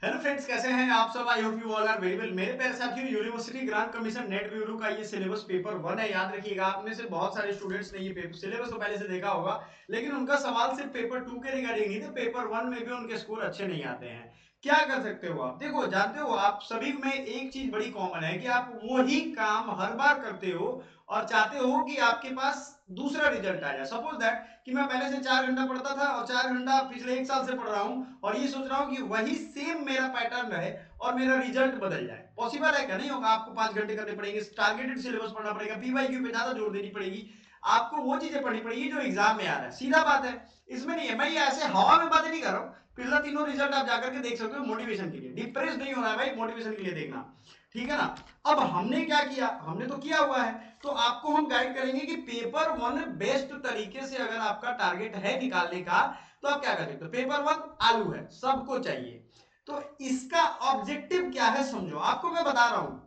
Hello friends, कैसे हैं आप सब। I hope you all are very well. मेरे प्यारे साथियों, university grant commission NET bureau का ये सिलेबस पेपर 1 है। याद रखिएगा, आप में से बहुत सारे स्टूडेंट्स ने ये पेपर सिलेबस तो पहले से देखा होगा, लेकिन उनका सवाल सिर्फ पेपर 2 के रिगार्डिंग नहीं थे। पेपर 1 में भी उनके स्कोर अच्छे नहीं आते हैं। क्या कर सकते हो आप? देखो, जानते हो आप सभी में एक चीज बड़ी कॉमन है कि आप वही काम हर बार करते हो और चाहते हो कि आपके पास दूसरा रिजल्ट आ जाए। सपोज दैट कि मैं पहले से 4 घंटा पढ़ता था और 4 घंटा पिछले 1 साल से पढ़ रहा हूं और ये सोच रहा हूं कि वही सेम मेरा पैटर्न रहे और मेरा रिजल्ट बदल जाए। पॉसिबल है क्या? नहीं होगा। आपको 5 घंटे करने पड़ेंगे, टारगेटेड सिलेबस पढ़ना पड़ेगा, पीवाईक्यू पे ज्यादा जोर देनी पड़ेगी, आपको वो चीजें पढ़नी पड़ेगी जो एग्जाम में आ रहा है। सीधा बात है, इसमें नहीं है। मैं ये ऐसे हवा में बातें नहीं कर रहा हूँ। पिछला तीनों रिजल्ट आप जाकर के देख सकते हो मोटिवेशन के लिए। डिप्रेस नहीं होना है भाई, मोटिवेशन के लिए देखना। ठीक है ना? अब हमने क्या किया? हमने तो किया हुआ है, तो आपको हम गाइड करेंगे कि पेपर 1 बेस्ट तरीके से अगर आपका टारगेट है निकालने का, तो आप क्या कर सकते हो। पेपर 1 आलू है, सबको चाहिए। तो इसका ऑब्जेक्टिव क्या है समझो। आपको मैं बता रहा हूं,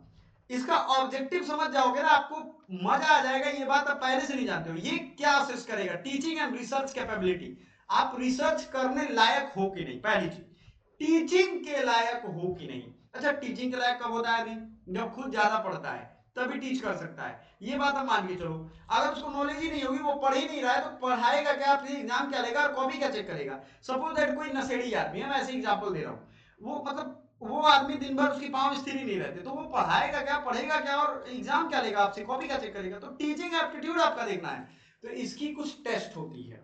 इसका ऑब्जेक्टिव समझ जाओगे ना, आपको मजा आ जाएगा। ये बात आप पहले से नहीं जानते हो। ये क्या असेस करेगा? Teaching and research capability. आप रिसर्च करने लायक हो कि नहीं, पहली चीज। टीचिंग के लायक हो कि नहीं। अच्छा, टीचिंग के लायक कब होता है आदमी? जब खुद ज्यादा पढ़ता है, तभी टीच कर सकता है। ये बात हम मान के चलो। अगर उसको नॉलेज ही नहीं होगी, वो पढ़ ही नहीं रहा है, तो पढ़ाएगा क्या, फिर एग्जाम क्या लेगा और कॉपी क्या चेक करेगा? सपोज दैट कोई नशेड़ी आदमी है, मैं ऐसे एग्जाम्पल दे रहा हूँ। वो मतलब वो आदमी दिन भर उसकी पांव स्थिर ही नहीं रहते, तो वो पढ़ाएगा क्या, पढ़ेगा क्या और एग्जाम क्या लेगा आपसे, कॉपी क्या चेक करेगा? तो टीचिंग एप्टीट्यूड आपका देखना है। तो इसकी कुछ टेस्ट होती है।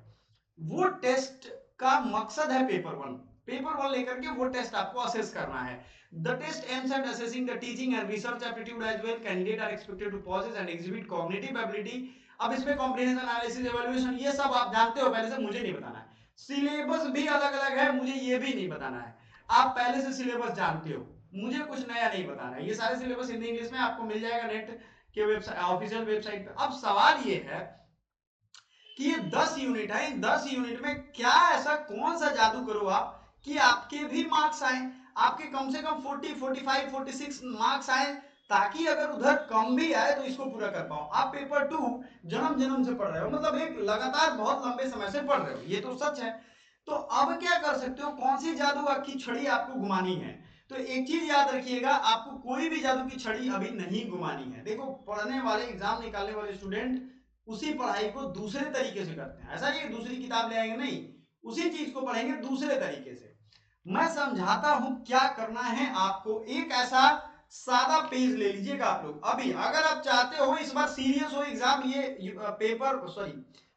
वो टेस्ट का मकसद है पेपर 1। पेपर 1 लेकर के वो टेस्ट आपको असेस करना है। The test aims at assessing the teaching and research aptitude as well. Candidate are expected to possess and exhibit cognitive ability. अब इसमें कॉम्प्रिहेंशन, एनालिसिस, एवल्यूएशन, ये सब आप जानते हो पहले से, मुझे नहीं बताना है। सिलेबस भी अलग अलग है, मुझे ये भी नहीं बताना है। आप पहले से सिलेबस जानते हो, मुझे कुछ नया नहीं बताना है। ये सारे सिलेबस हिंदी इंग्लिश में आपको मिल जाएगा नेट के वेबसाइट, ऑफिशियल वेबसाइट पे। अब सवाल ये है कि ये 10 यूनिट है, इन 10 यूनिट में क्या ऐसा कौन सा जादू करो आप कि आपके भी मार्क्स आए, आपके कम से कम 40, 45, 46 मार्क्स आए, ताकि अगर उधर कम भी आए तो इसको पूरा कर पाओ। आप पेपर 2 जन्म जन्म से पढ़ रहे हो, मतलब एक लगातार बहुत लंबे समय से पढ़ रहे हो, ये तो सच है। तो अब क्या कर सकते हो? कौन सी जादू की छड़ी आपको घुमानी है? तो एक चीज याद रखिएगा, आपको कोई भी जादू की छड़ी अभी नहीं घुमानी है। देखो, पढ़ने वाले, एग्जाम निकालने वाले स्टूडेंट उसी पढ़ाई को दूसरे तरीके से करते हैं। ऐसा नहीं दूसरी किताब ले आएंगे, नहीं, उसी चीज को पढ़ेंगे दूसरे तरीके से। मैं समझाता हूं क्या करना है आपको। एक ऐसा सादा पेज ले लीजिएगा आप लोग अभी। अगर आप चाहते हो इस बार सीरियस हो एग्जाम, ये पेपर सॉरी,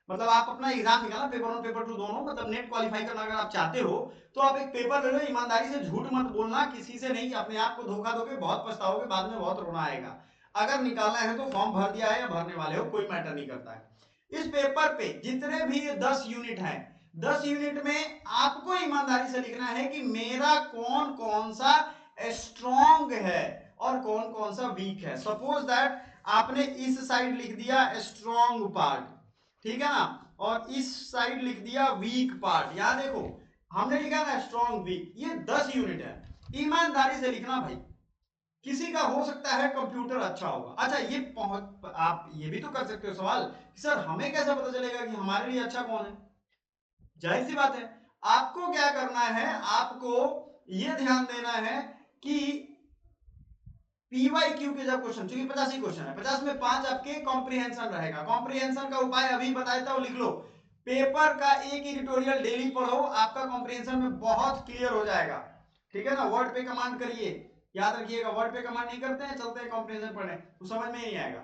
मतलब आप अपना एग्जाम निकालना, पेपर 1 पेपर 2 दोनों, मतलब नेट क्वालिफाई करना अगर आप चाहते हो, तो आप एक पेपर ले लो। ईमानदारी से झूठ मत बोलना, किसी से नहीं, अपने आप को धोखा दोगे, बहुत पछताओगे, बाद में बहुत रोना आएगा। अगर निकालना है तो फॉर्म भर दिया है या भरने वाले हो, कोई मैटर नहीं करता है। इस पेपर पे जितने भी 10 यूनिट हैं, 10 यूनिट में आपको ईमानदारी से लिखना है कि मेरा कौन कौन सा स्ट्रॉन्ग है और कौन कौन सा वीक है। सपोज दैट आपने इस साइड लिख दिया स्ट्रॉन्ग पार्ट, ठीक है ना, और इस साइड लिख दिया वीक पार्ट। यहां देखो, हमने लिखा ना स्ट्रॉन्ग वीक, ये 10 यूनिट है। ईमानदारी से लिखना भाई। किसी का हो सकता है कंप्यूटर अच्छा होगा। अच्छा, ये पहुंच, आप ये भी तो कर सकते हो सवाल कि सर हमें कैसे पता चलेगा कि हमारे लिए अच्छा कौन है? जाहिर सी बात है, आपको क्या करना है, आपको ये ध्यान देना है कि पीवाईक्यू के जब क्वेश्चन, चूंकि 50 ही क्वेश्चन है, 50 में 5 आपके कॉम्प्रिहेंशन रहेगा। कॉम्प्रिहेंशन का उपाय अभी बताया था, वो लिख लो। पेपर का एक एडिटोरियल डेली पढ़ो, आपका कॉम्प्रिहेंशन में बहुत क्लियर हो जाएगा। ठीक है ना? वर्ड पे कमांड करिए, याद रखिएगा, वर्ड पे कमांड नहीं करते हैं, चलते हैं कॉम्प्रिहेंशन पढ़ने, तो समझ में नहीं आएगा।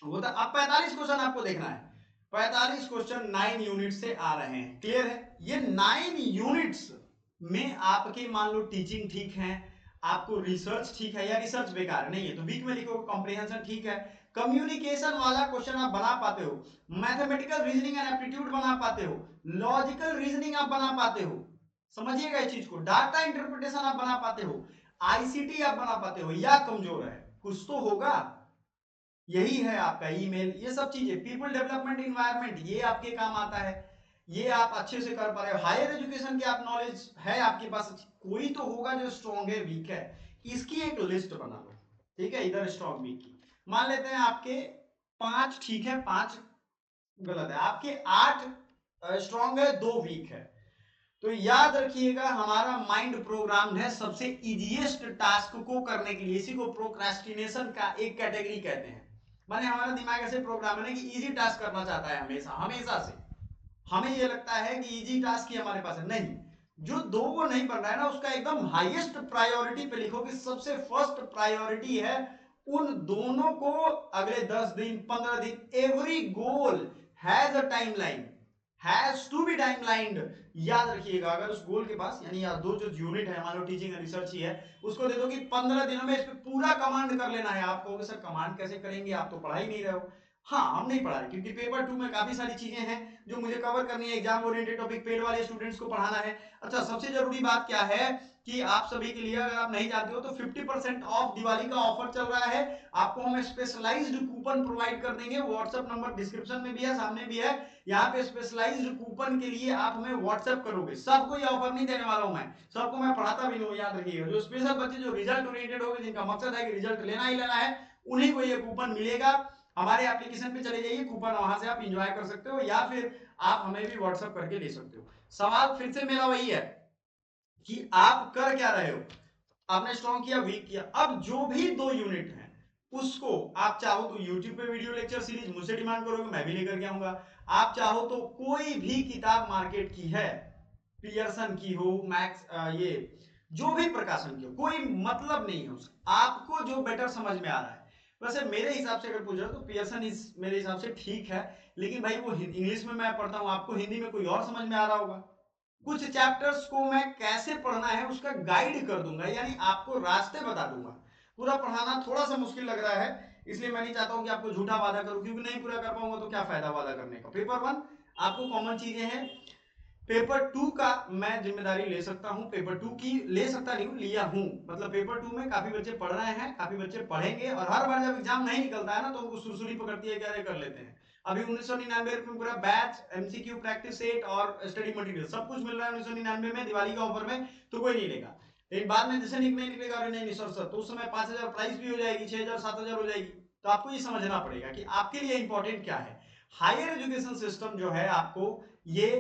वो तो अब 45 क्वेश्चन आपको देखना है। 45 क्वेश्चन 9 यूनिट से आ रहे हैं, क्लियर है? ये 9 यूनिट्स में आपके मान लो टीचिंग ठीक है, आपको रिसर्च ठीक है, या रिसर्च बेकार नहीं है तो वीक में लिखो, कॉम्प्रिहेंशन ठीक है, कम्युनिकेशन वाला क्वेश्चन आप बना पाते हो, मैथमेटिकल रीजनिंग एंड एप्टीट्यूड बना पाते हो, लॉजिकल रीजनिंग आप बना पाते हो, समझिएगा इस चीज को, डाटा इंटरप्रिटेशन आप बना पाते हो, आईसीटी आप बना पाते हो, या कमजोर है कुछ तो होगा। यही है आपका ईमेल, ये सब चीजें, पीपल डेवलपमेंट इन्वायरमेंट, ये आपके काम आता है, ये आप अच्छे से कर पा रहे हो। हायर एजुकेशन की आप नॉलेज है आपके पास, कोई तो होगा जो स्ट्रॉन्ग है, वीक है, इसकी एक लिस्ट बना लो। ठीक है, इधर स्ट्रॉन्ग वीक की मान लेते हैं आपके 5 ठीक है, 5 गलत है, आपके 8 स्ट्रॉन्ग है, 2 वीक है। तो याद रखिएगा हमारा माइंड प्रोग्राम है सबसे इजीएस्ट टास्क को करने के लिए, इसी को प्रोक्रास्टिनेशन का एक कैटेगरी कहते हैं। माने हमारा दिमाग ऐसे प्रोग्राम है कि इजी टास्क करना चाहता है हमेशा हमेशा से। हमें ये लगता है कि इजी टास्क ही हमारे पास है, नहीं। जो दो वो नहीं बन रहा है ना, उसका एकदम हाईएस्ट प्रायोरिटी पे लिखो कि सबसे फर्स्ट प्रायोरिटी है उन दोनों को अगले 10 दिन 15 दिन, every goal has a timeline, has to be timelined. याद रखिएगा अगर उस गोल के पास यानी दो जो यूनिट है हमारा टीचिंग एंड रिसर्च ही है, उसको दे दो कि 15 दिनों में इस पे पूरा कमांड कर लेना है। आप कहोगे सर कमांड कैसे करेंगे, आप तो पढ़ा ही नहीं रहे हो। हाँ, हम नहीं पढ़ा रहे क्योंकि पेपर 2 में काफी सारी चीजें हैं जो मुझे कवर करनी है, एग्जाम ओरिएंटेड टॉपिक पेड वाले स्टूडेंट्स को पढ़ाना है। अच्छा, सबसे जरूरी बात क्या है कि आप सभी के लिए, अगर आप नहीं जानते हो तो 50% ऑफ दिवाली का ऑफर चल रहा है। आपको हम स्पेशलाइज्ड कूपन प्रोवाइड कर देंगे, व्हाट्सएप नंबर डिस्क्रिप्शन में भी है, सामने भी है। यहाँ पे स्पेशलाइज्ड कूपन के लिए आप हमें व्हाट्सएप करोगे। सबको ये ऑफर नहीं देने वाला हूं मैं, सबको मैं पढ़ाता भी नहीं, याद रखिएगा। जो स्पेशल बच्चे जो रिजल्ट ओरिएंटेड होंगे, जिनका मकसद है कि रिजल्ट लेना ही लेना है, उन्हीं को ये कूपन मिलेगा। हमारे एप्लीकेशन पे चले जाइए, कूपन वहां से आप एंजॉय कर सकते हो, या फिर आप हमें भी व्हाट्सएप करके ले सकते हो। सवाल फिर से मेरा वही है कि आप कर क्या रहे हो। आपने स्ट्रॉन्ग किया, वीक किया, अब जो भी 2 यूनिट हैं उसको आप चाहो तो यूट्यूब पे वीडियो लेक्चर सीरीज मुझसे डिमांड करोगे, मैं भी लेकर के आऊंगा। आप चाहो तो कोई भी किताब मार्केट की है, पियर्सन की हो, मैक्स ये जो भी प्रकाशन की हो, कोई मतलब नहीं है उसका, आपको जो बेटर समझ में आ रहा है। वैसे मेरे हिसाब से अगर पूछो तो पियर्सन इस मेरे हिसाब से ठीक है, लेकिन भाई वो इंग्लिश में मैं पढ़ता हूं, आपको हिंदी में कोई और समझ में आ रहा होगा। कुछ चैप्टर्स को मैं कैसे पढ़ना है उसका गाइड कर दूंगा, यानी आपको रास्ते बता दूंगा। पूरा पढ़ाना थोड़ा सा मुश्किल लग रहा है, इसलिए मैं नहीं चाहता हूं कि आपको झूठा वादा करूं, क्योंकि नहीं पूरा कर पाऊंगा तो क्या फायदा वादा करने का। पेपर 1 आपको कॉमन चीजें हैं, पेपर 2 का मैं जिम्मेदारी ले सकता हूं, पेपर 2 की ले सकता नहीं हूं, लिया हूं। मतलब पेपर 2 में काफी बच्चे पढ़ रहे हैं, काफी बच्चे पढ़ेंगे, और हर बार जब एग्जाम नहीं निकलता है ना तो उनको सुरसुरी पकड़ती है, क्या कर लेते हैं। अभी 1999 में पूरा बैच, एमसीक्यू, प्रैक्टिस सेट और स्टडी मटेरियल सब कुछ मिल रहा है 1999 में दिवाली के ऑफर में, तो कोई नहीं लेगा। लेकिन बाद में जैसे नहीं निकलेगा, अरे नहीं सर सर, तो उस समय 5000 प्राइस भी हो जाएगी, 6000 7000 हो जाएगी। तो आपको ये समझना पड़ेगा कि आपके लिए इंपॉर्टेंट क्या है। हायर एजुकेशन सिस्टम जो है, आपको ये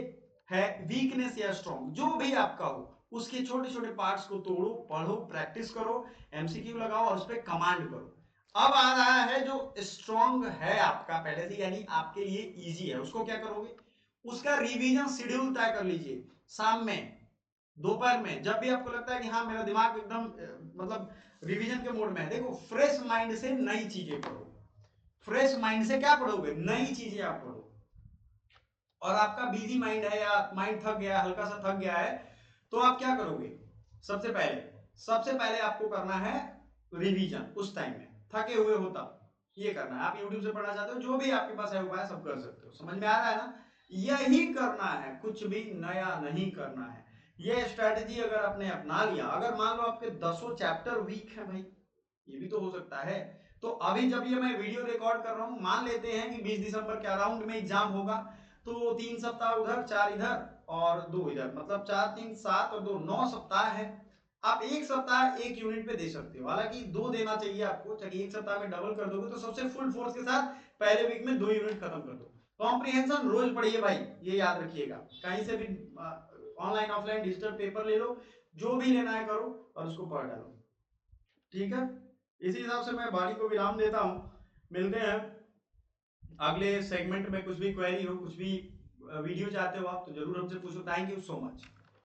है वीकनेस या स्ट्रॉन्ग, जो भी आपका हो उसके छोटे छोटे पार्ट्स को तोड़ो, पढ़ो, प्रैक्टिस करो, एमसीक्यू लगाओ और उस पर कमांड करो। अब आ रहा है जो स्ट्रॉन्ग है आपका पहले से, यानी आपके लिए इजी है, उसको क्या करोगे, उसका रिवीजन शेड्यूल तय कर लीजिए। शाम में, दोपहर में, जब भी आपको लगता है कि हाँ मेरा दिमाग एकदम मतलब रिवीजन के मोड में है, देखो फ्रेश माइंड से नई चीजें पढ़ो। फ्रेश माइंड से क्या पढ़ोगे, नई चीजें आप पढ़ो। और आपका बिजी माइंड है या माइंड थक गया, हल्का सा थक गया है, तो आप क्या करोगे, सबसे पहले आपको करना है रिवीजन। उस टाइम में थके हुए हो तब ये करना है। आप यूट्यूब से पढ़ना चाहते हो, जो भी आपके पास है उपाय सब कर सकते हो। समझ में आ रहा है ना, यही करना है, कुछ भी नया नहीं करना है। ये स्ट्रेटेजी अगर आपने अपना लिया, अगर मान लो आपके 10 चैप्टर वीक है भाई, ये भी तो हो सकता है। तो अभी जब ये मैं वीडियो रिकॉर्ड कर रहा हूं, मान लेते हैं कि 20 दिसंबर के अराउंड में एग्जाम होगा, तो 3 सप्ताह उधर, 4 इधर और 2 इधर, मतलब 4 3 7 और 2 9 सप्ताह है। आप एक सप्ताह एक यूनिट पे दे सकते हो, हालांकि 2 देना चाहिए आपको, ताकि एक सप्ताह में डबल कर दोगे तो सबसे फुल फोर्स के साथ पहले वीक में 2 यूनिट खत्म कर दो। कॉम्प्रिहेंशन रोज पढ़िए भाई, ये याद रखिएगा। कहीं से भी ऑनलाइन ऑफलाइन डिजिटल पेपर ले लो, जो भी लेना है करो और उसको पढ़ डालो, ठीक है। इसी हिसाब से मैं वाणी को विराम देता हूं, मिलते हैं अगले सेगमेंट में। कुछ भी क्वेरी हो, कुछ भी वीडियो चाहते हो आप, तो जरूर हमसे पूछो। Thank you so much.